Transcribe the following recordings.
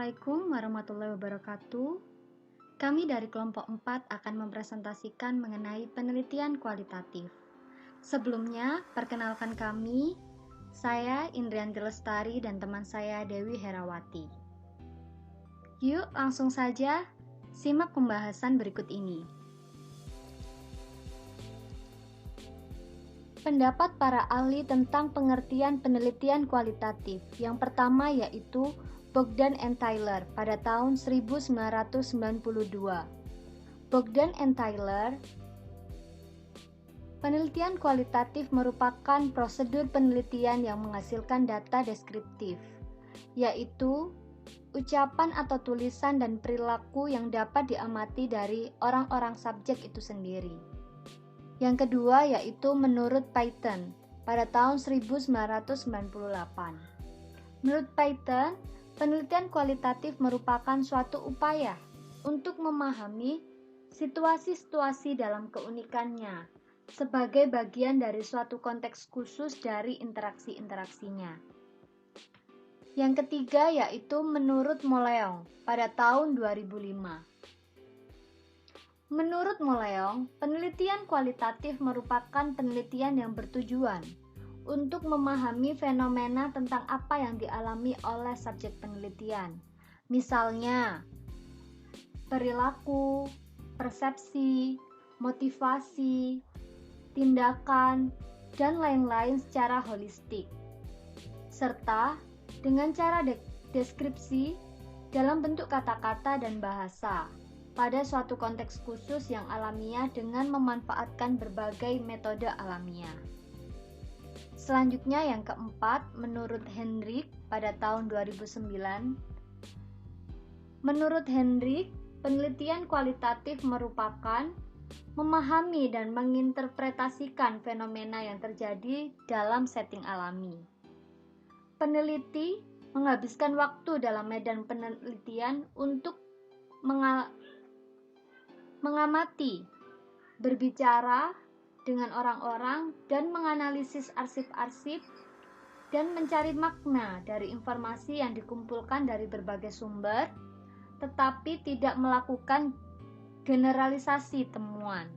Assalamualaikum warahmatullahi wabarakatuh. Kami dari kelompok 4 akan mempresentasikan mengenai penelitian kualitatif. Sebelumnya, perkenalkan kami, saya Indrianti Lestari dan teman saya Dewi Herawati. Yuk langsung saja, simak pembahasan berikut ini. Pendapat para ahli tentang pengertian penelitian kualitatif. Yang pertama yaitu Bogdan and Tyler pada tahun 1992. Bogdan and Tyler, penelitian kualitatif merupakan prosedur penelitian yang menghasilkan data deskriptif, yaitu ucapan atau tulisan dan perilaku yang dapat diamati dari orang-orang subjek itu sendiri. Yang kedua yaitu menurut Payton pada tahun 1998. Menurut Payton, penelitian kualitatif merupakan suatu upaya untuk memahami situasi-situasi dalam keunikannya sebagai bagian dari suatu konteks khusus dari interaksi-interaksinya. Yang ketiga yaitu menurut Moleong pada tahun 2005. Menurut Moleong, penelitian kualitatif merupakan penelitian yang bertujuan untuk memahami fenomena tentang apa yang dialami oleh subjek penelitian. Misalnya, perilaku, persepsi, motivasi, tindakan, dan lain-lain secara holistik. Serta dengan cara deskripsi dalam bentuk kata-kata dan bahasa pada suatu konteks khusus yang alamiah dengan memanfaatkan berbagai metode alamiah. Selanjutnya yang keempat, menurut Hendrik pada tahun 2009. Menurut Hendrik, penelitian kualitatif merupakan memahami dan menginterpretasikan fenomena yang terjadi dalam setting alami. Peneliti menghabiskan waktu dalam medan penelitian untuk mengamati, berbicara dengan orang-orang, dan menganalisis arsip-arsip dan mencari makna dari informasi yang dikumpulkan dari berbagai sumber, tetapi tidak melakukan generalisasi temuan.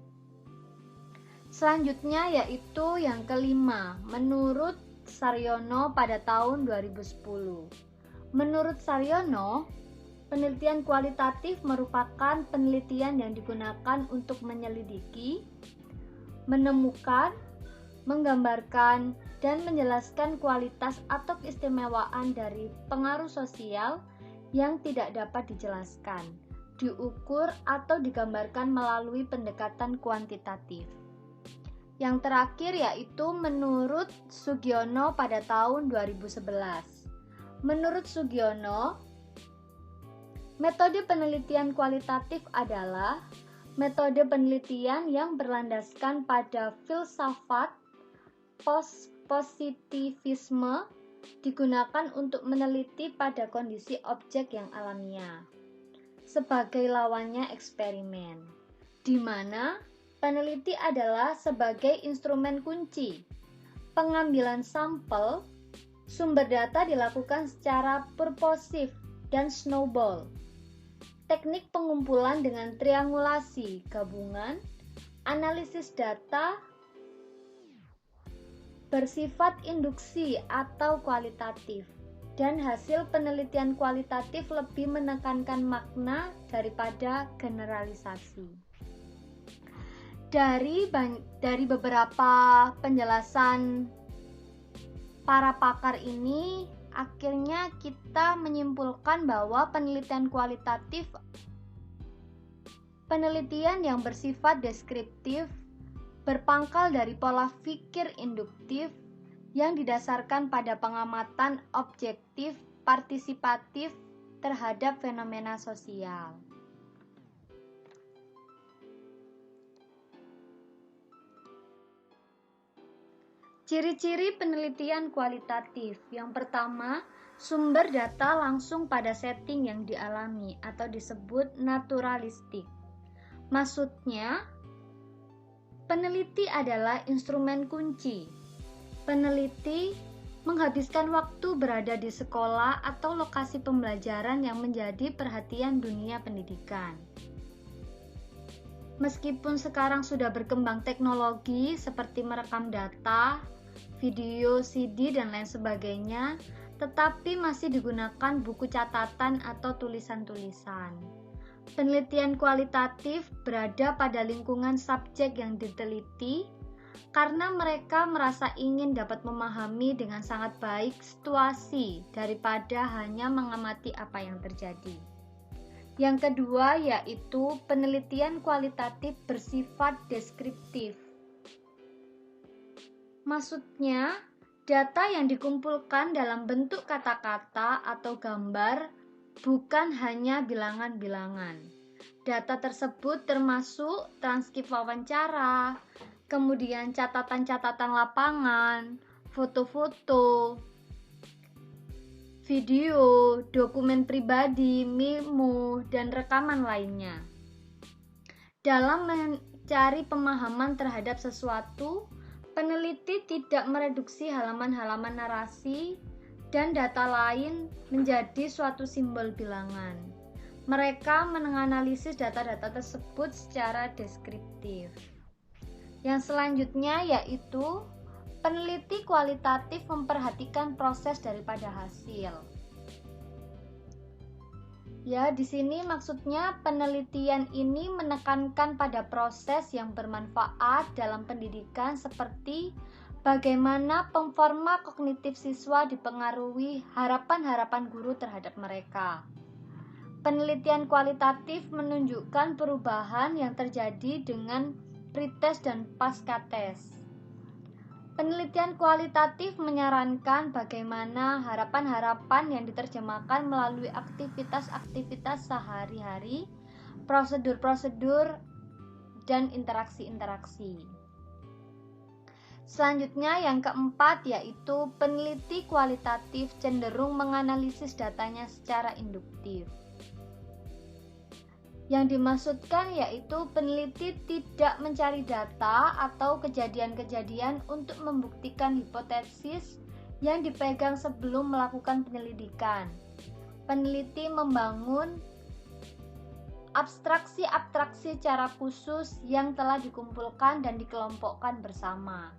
Selanjutnya yaitu yang kelima, menurut Saryono pada tahun 2010. Menurut Saryono, penelitian kualitatif merupakan penelitian yang digunakan untuk menyelidiki, menemukan, menggambarkan, dan menjelaskan kualitas atau keistimewaan dari pengaruh sosial yang tidak dapat dijelaskan, diukur, atau digambarkan melalui pendekatan kuantitatif. Yang terakhir yaitu menurut Sugiono pada tahun 2011. Menurut Sugiono, metode penelitian kualitatif adalah metode penelitian yang berlandaskan pada filsafat positivisme digunakan untuk meneliti pada kondisi objek yang alamiah sebagai lawannya eksperimen, di mana peneliti adalah sebagai instrumen kunci. Pengambilan sampel sumber data dilakukan secara purposif dan snowball. Teknik pengumpulan dengan triangulasi, gabungan, analisis data bersifat induksi atau kualitatif, dan hasil penelitian kualitatif lebih menekankan makna daripada generalisasi. Dari beberapa penjelasan para pakar ini, akhirnya kita menyimpulkan bahwa penelitian kualitatif penelitian yang bersifat deskriptif, berpangkal dari pola pikir induktif yang didasarkan pada pengamatan objektif partisipatif terhadap fenomena sosial. Ciri-ciri penelitian kualitatif. Yang pertama, sumber data langsung pada setting yang dialami atau disebut naturalistik. Maksudnya, peneliti adalah instrumen kunci. Peneliti menghabiskan waktu berada di sekolah atau lokasi pembelajaran yang menjadi perhatian dunia pendidikan. Meskipun sekarang sudah berkembang teknologi seperti merekam data, video, CD, dan lain sebagainya, tetapi masih digunakan buku catatan atau tulisan-tulisan. Penelitian kualitatif berada pada lingkungan subjek yang diteliti karena mereka merasa ingin dapat memahami dengan sangat baik situasi daripada hanya mengamati apa yang terjadi. Yang kedua yaitu penelitian kualitatif bersifat deskriptif. Maksudnya, data yang dikumpulkan dalam bentuk kata-kata atau gambar bukan hanya bilangan-bilangan. Data tersebut termasuk transkrip wawancara, kemudian catatan-catatan lapangan, foto-foto, video, dokumen pribadi, memo, dan rekaman lainnya. Dalam mencari pemahaman terhadap sesuatu, peneliti tidak mereduksi halaman-halaman narasi dan data lain menjadi suatu simbol bilangan. Mereka menganalisis data-data tersebut secara deskriptif. Yang selanjutnya yaitu peneliti kualitatif memperhatikan proses daripada hasil. Ya, di sini maksudnya penelitian ini menekankan pada proses yang bermanfaat dalam pendidikan seperti bagaimana performa kognitif siswa dipengaruhi harapan-harapan guru terhadap mereka. Penelitian kualitatif menunjukkan perubahan yang terjadi dengan pretest dan pasca-tes. Penelitian kualitatif menyarankan bagaimana harapan-harapan yang diterjemahkan melalui aktivitas-aktivitas sehari-hari, prosedur-prosedur, dan interaksi-interaksi. Selanjutnya yang keempat yaitu peneliti kualitatif cenderung menganalisis datanya secara induktif. Yang dimaksudkan yaitu peneliti tidak mencari data atau kejadian-kejadian untuk membuktikan hipotesis yang dipegang sebelum melakukan penyelidikan. Peneliti membangun abstraksi-abstraksi cara khusus yang telah dikumpulkan dan dikelompokkan bersama.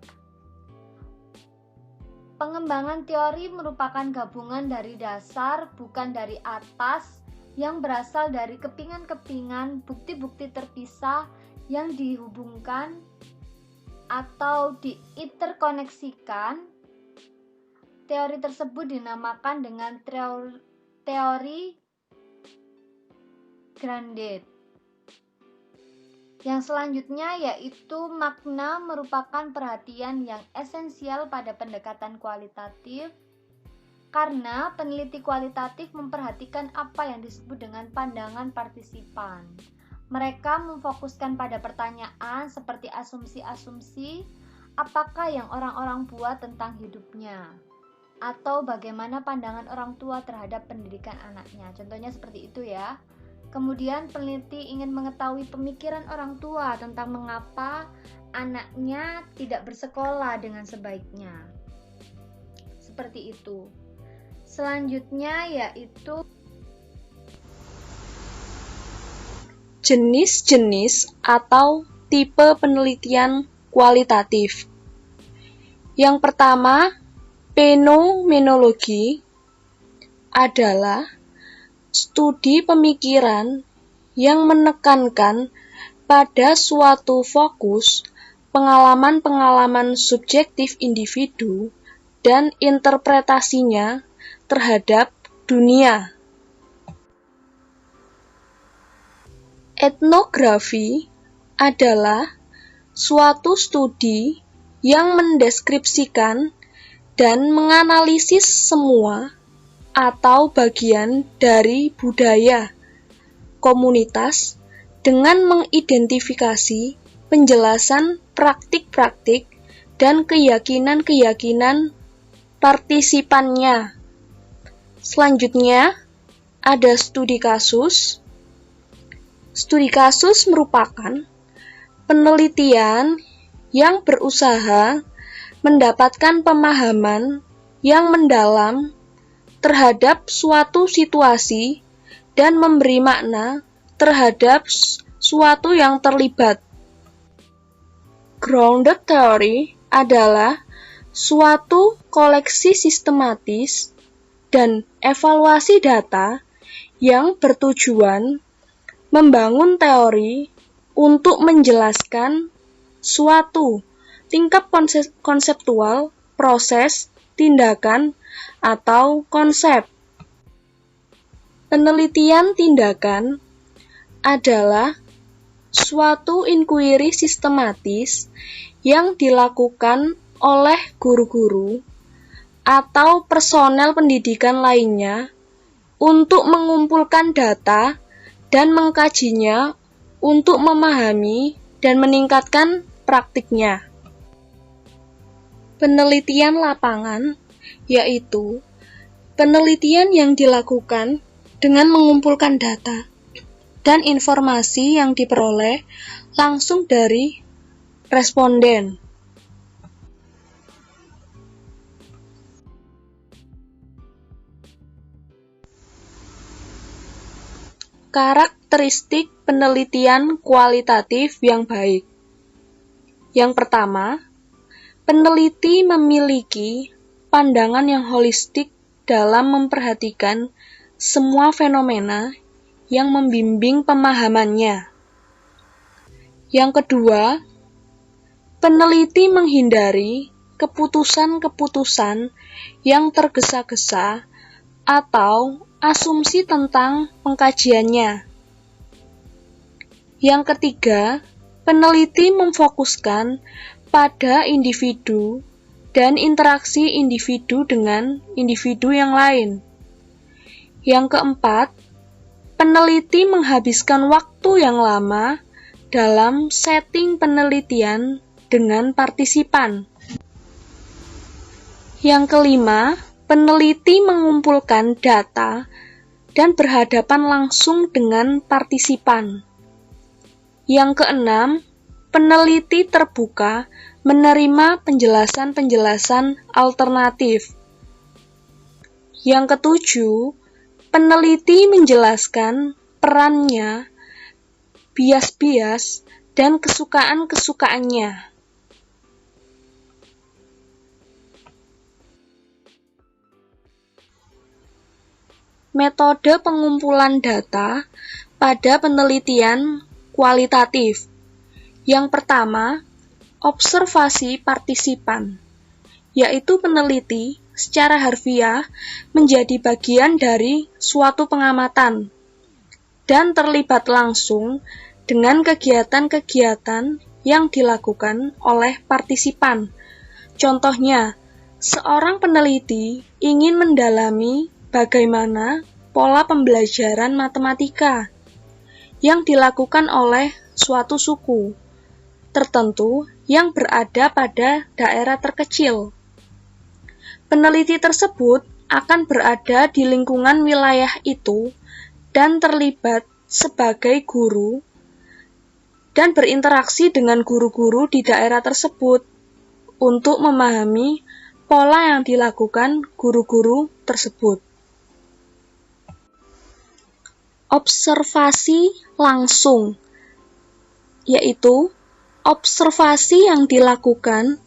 Pengembangan teori merupakan gabungan dari dasar, bukan dari atas, yang berasal dari kepingan-kepingan bukti-bukti terpisah yang dihubungkan atau diinterkoneksikan. Teori tersebut dinamakan dengan teori grounded. Yang selanjutnya yaitu makna merupakan perhatian yang esensial pada pendekatan kualitatif. Karena peneliti kualitatif memperhatikan apa yang disebut dengan pandangan partisipan. Mereka memfokuskan pada pertanyaan seperti asumsi-asumsi, apakah yang orang-orang buat tentang hidupnya, atau bagaimana pandangan orang tua terhadap pendidikan anaknya. Contohnya seperti itu ya. Kemudian peneliti ingin mengetahui pemikiran orang tua tentang mengapa anaknya tidak bersekolah dengan sebaiknya. Seperti itu. Selanjutnya yaitu jenis-jenis atau tipe penelitian kualitatif. Yang pertama, fenomenologi adalah studi pemikiran yang menekankan pada suatu fokus pengalaman-pengalaman subjektif individu dan interpretasinya terhadap dunia. Etnografi adalah suatu studi yang mendeskripsikan dan menganalisis semua atau bagian dari budaya komunitas dengan mengidentifikasi penjelasan praktik-praktik dan keyakinan-keyakinan partisipannya. Selanjutnya, ada studi kasus. Studi kasus merupakan penelitian yang berusaha mendapatkan pemahaman yang mendalam terhadap suatu situasi dan memberi makna terhadap suatu yang terlibat. Grounded theory adalah suatu koleksi sistematis dan evaluasi data yang bertujuan membangun teori untuk menjelaskan suatu tingkat konseptual, proses, tindakan, atau konsep. Penelitian tindakan adalah suatu inquiry sistematis yang dilakukan oleh guru-guru atau personel pendidikan lainnya untuk mengumpulkan data dan mengkajinya untuk memahami dan meningkatkan praktiknya. Penelitian lapangan yaitu penelitian yang dilakukan dengan mengumpulkan data dan informasi yang diperoleh langsung dari responden. Karakteristik penelitian kualitatif yang baik. Yang pertama, peneliti memiliki pandangan yang holistik dalam memperhatikan semua fenomena yang membimbing pemahamannya. Yang kedua, peneliti menghindari keputusan-keputusan yang tergesa-gesa atau asumsi tentang pengkajiannya. Yang ketiga, peneliti memfokuskan pada individu dan interaksi individu dengan individu yang lain. Yang keempat, peneliti menghabiskan waktu yang lama dalam setting penelitian dengan partisipan. Yang kelima, peneliti mengumpulkan data dan berhadapan langsung dengan partisipan. Yang keenam, peneliti terbuka menerima penjelasan-penjelasan alternatif. Yang ketujuh, peneliti menjelaskan perannya, bias-bias, dan kesukaan-kesukaannya. Metode pengumpulan data pada penelitian kualitatif. Yang pertama, observasi partisipan, yaitu peneliti secara harfiah menjadi bagian dari suatu pengamatan dan terlibat langsung dengan kegiatan-kegiatan yang dilakukan oleh partisipan. Contohnya, seorang peneliti ingin mendalami bagaimana pola pembelajaran matematika yang dilakukan oleh suatu suku tertentu yang berada pada daerah terkecil. Peneliti tersebut akan berada di lingkungan wilayah itu dan terlibat sebagai guru dan berinteraksi dengan guru-guru di daerah tersebut untuk memahami pola yang dilakukan guru-guru tersebut. Observasi langsung, yaitu observasi yang dilakukan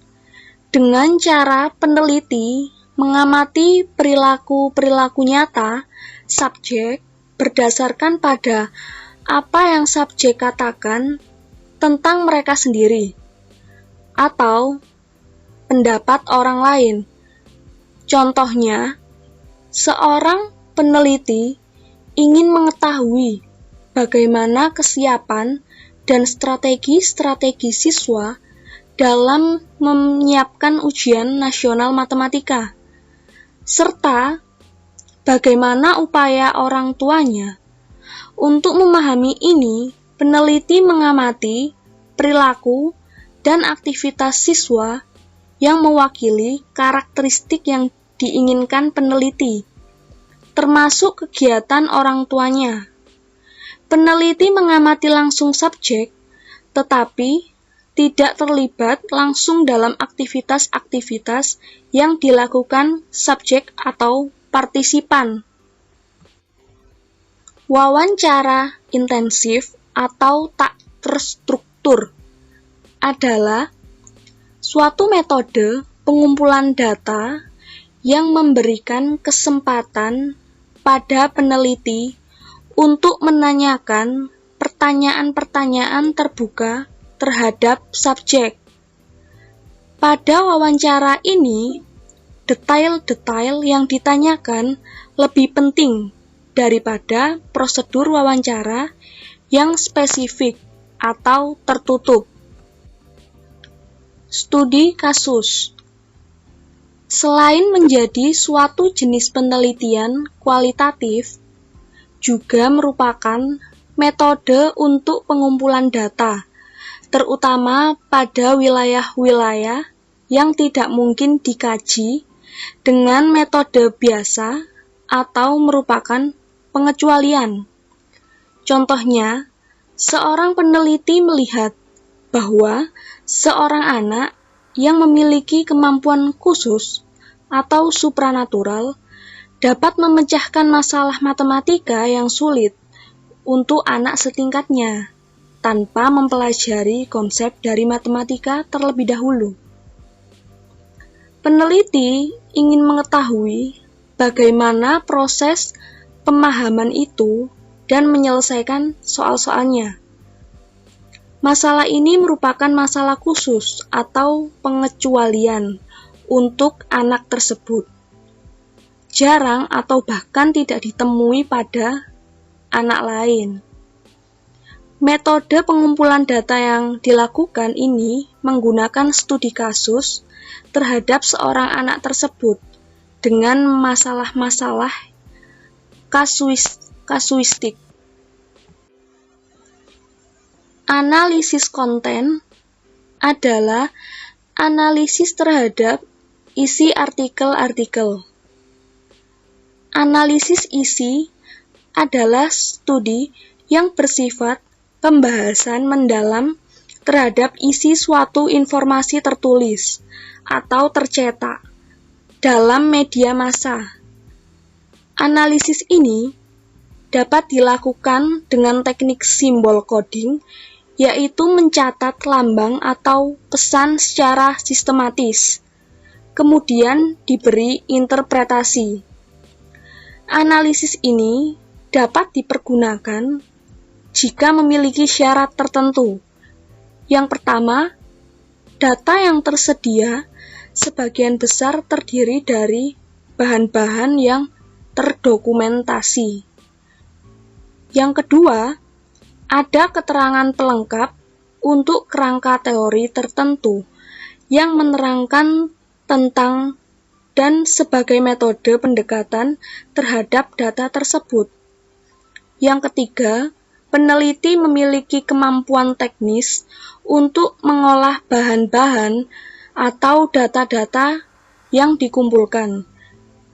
dengan cara peneliti mengamati perilaku-perilaku nyata subjek berdasarkan pada apa yang subjek katakan tentang mereka sendiri atau pendapat orang lain. Contohnya, seorang peneliti ingin mengetahui bagaimana kesiapan dan strategi-strategi siswa dalam menyiapkan ujian nasional matematika, serta bagaimana upaya orang tuanya. Untuk memahami ini, peneliti mengamati perilaku dan aktivitas siswa yang mewakili karakteristik yang diinginkan peneliti, termasuk kegiatan orang tuanya. Peneliti mengamati langsung subjek, tetapi tidak terlibat langsung dalam aktivitas-aktivitas yang dilakukan subjek atau partisipan. Wawancara intensif atau tak terstruktur adalah suatu metode pengumpulan data yang memberikan kesempatan pada peneliti untuk menanyakan pertanyaan-pertanyaan terbuka terhadap subjek. Pada wawancara ini, detail-detail yang ditanyakan lebih penting daripada prosedur wawancara yang spesifik atau tertutup. Studi kasus. Selain menjadi suatu jenis penelitian kualitatif, juga merupakan metode untuk pengumpulan data, terutama pada wilayah-wilayah yang tidak mungkin dikaji dengan metode biasa atau merupakan pengecualian. Contohnya, seorang peneliti melihat bahwa seorang anak yang memiliki kemampuan khusus atau supranatural dapat memecahkan masalah matematika yang sulit untuk anak setingkatnya tanpa mempelajari konsep dari matematika terlebih dahulu. Peneliti ingin mengetahui bagaimana proses pemahaman itu dan menyelesaikan soal-soalnya. Masalah ini merupakan masalah khusus atau pengecualian untuk anak tersebut. Jarang atau bahkan tidak ditemui pada anak lain. Metode pengumpulan data yang dilakukan ini menggunakan studi kasus terhadap seorang anak tersebut dengan masalah-masalah kasuistik. Analisis konten adalah analisis terhadap isi artikel-artikel. Analisis isi adalah studi yang bersifat pembahasan mendalam terhadap isi suatu informasi tertulis atau tercetak dalam media massa. Analisis ini dapat dilakukan dengan teknik simbol coding, yaitu mencatat lambang atau pesan secara sistematis, kemudian diberi interpretasi. Analisis ini dapat dipergunakan jika memiliki syarat tertentu. Yang pertama, data yang tersedia sebagian besar terdiri dari bahan-bahan yang terdokumentasi. Yang kedua, ada keterangan pelengkap untuk kerangka teori tertentu yang menerangkan tentang dan sebagai metode pendekatan terhadap data tersebut. Yang ketiga, peneliti memiliki kemampuan teknis untuk mengolah bahan-bahan atau data-data yang dikumpulkan,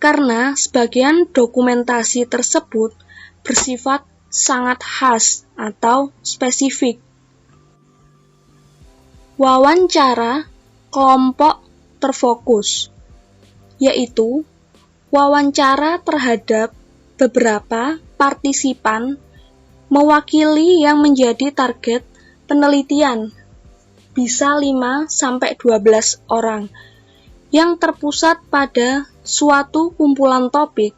karena sebagian dokumentasi tersebut bersifat sangat khas atau spesifik. Wawancara kelompok terfokus, yaitu wawancara terhadap beberapa partisipan mewakili yang menjadi target penelitian, bisa 5-12 orang, yang terpusat pada suatu kumpulan topik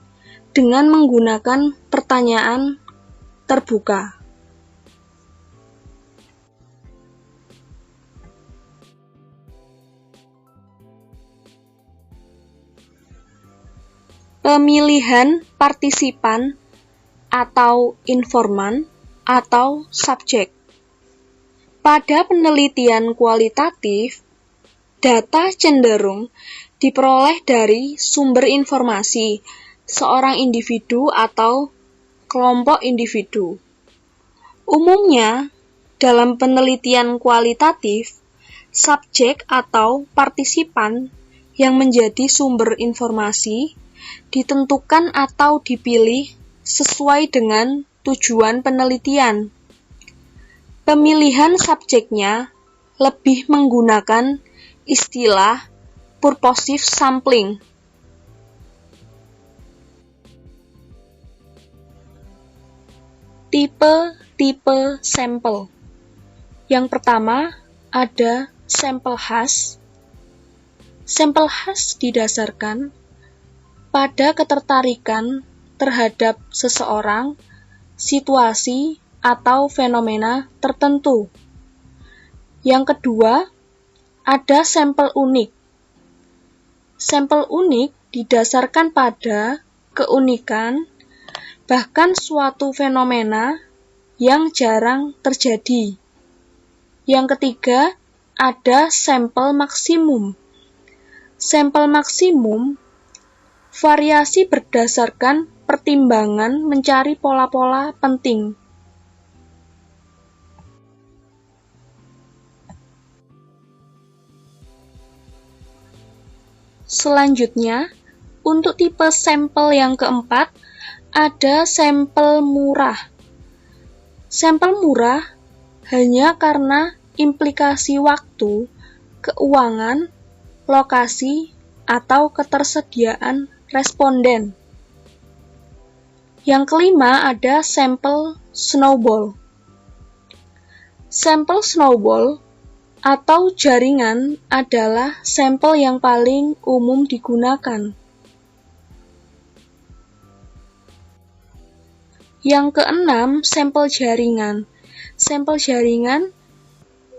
dengan menggunakan pertanyaan terbuka. Pemilihan partisipan atau informan atau subjek. Pada penelitian kualitatif, data cenderung diperoleh dari sumber informasi seorang individu atau kelompok individu. Umumnya, dalam penelitian kualitatif, subjek atau partisipan yang menjadi sumber informasi ditentukan atau dipilih sesuai dengan tujuan penelitian. Pemilihan subjeknya lebih menggunakan istilah purposive sampling. Tipe-tipe sampel. Yang pertama, ada sampel khas. Sampel khas didasarkan pada ketertarikan terhadap seseorang, situasi, atau fenomena tertentu. Yang kedua, ada sampel unik. Sampel unik didasarkan pada keunikan bahkan suatu fenomena yang jarang terjadi. Yang ketiga, ada sampel maksimum. Sampel maksimum variasi berdasarkan pertimbangan mencari pola-pola penting. Selanjutnya, untuk tipe sampel yang keempat, ada sampel murah. Sampel murah hanya karena implikasi waktu, keuangan, lokasi, atau ketersediaan responden. Yang kelima ada sampel snowball. Sampel snowball atau jaringan adalah sampel yang paling umum digunakan. Yang keenam, sampel jaringan. Sampel jaringan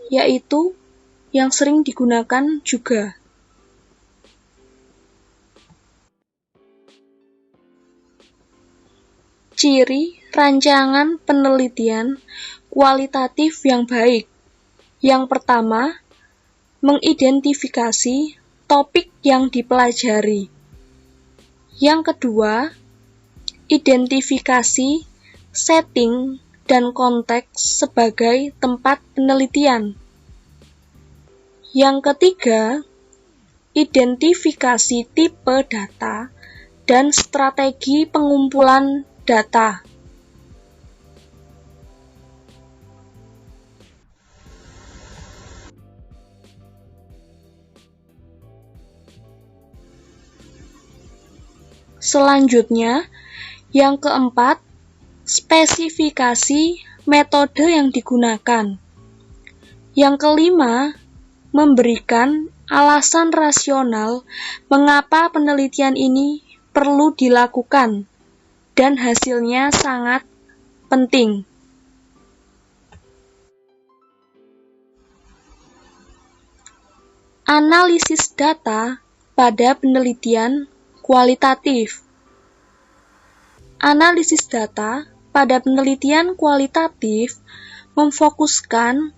yaitu yang sering digunakan juga. Ciri rancangan penelitian kualitatif yang baik. Yang pertama, mengidentifikasi topik yang dipelajari. Yang kedua, identifikasi setting dan konteks sebagai tempat penelitian. Yang ketiga, identifikasi tipe data dan strategi pengumpulan data. Selanjutnya, yang keempat, spesifikasi metode yang digunakan. Yang kelima, memberikan alasan rasional mengapa penelitian ini perlu dilakukan dan hasilnya sangat penting. Analisis data pada penelitian kualitatif. Analisis data pada penelitian kualitatif memfokuskan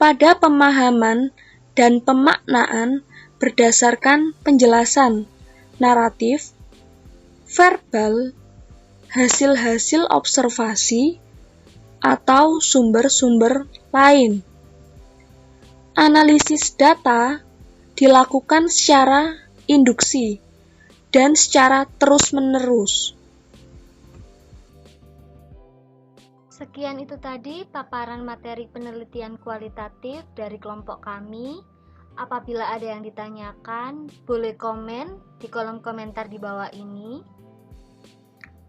pada pemahaman dan pemaknaan berdasarkan penjelasan naratif, verbal, hasil-hasil observasi, atau sumber-sumber lain. Analisis data dilakukan secara induksi dan secara terus-menerus. Sekian itu tadi paparan materi penelitian kualitatif dari kelompok kami. Apabila ada yang ditanyakan, boleh komen di kolom komentar di bawah ini.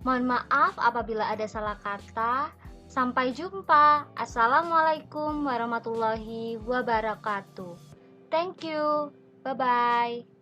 Mohon maaf apabila ada salah kata. Sampai jumpa. Assalamualaikum warahmatullahi wabarakatuh. Thank you. Bye-bye.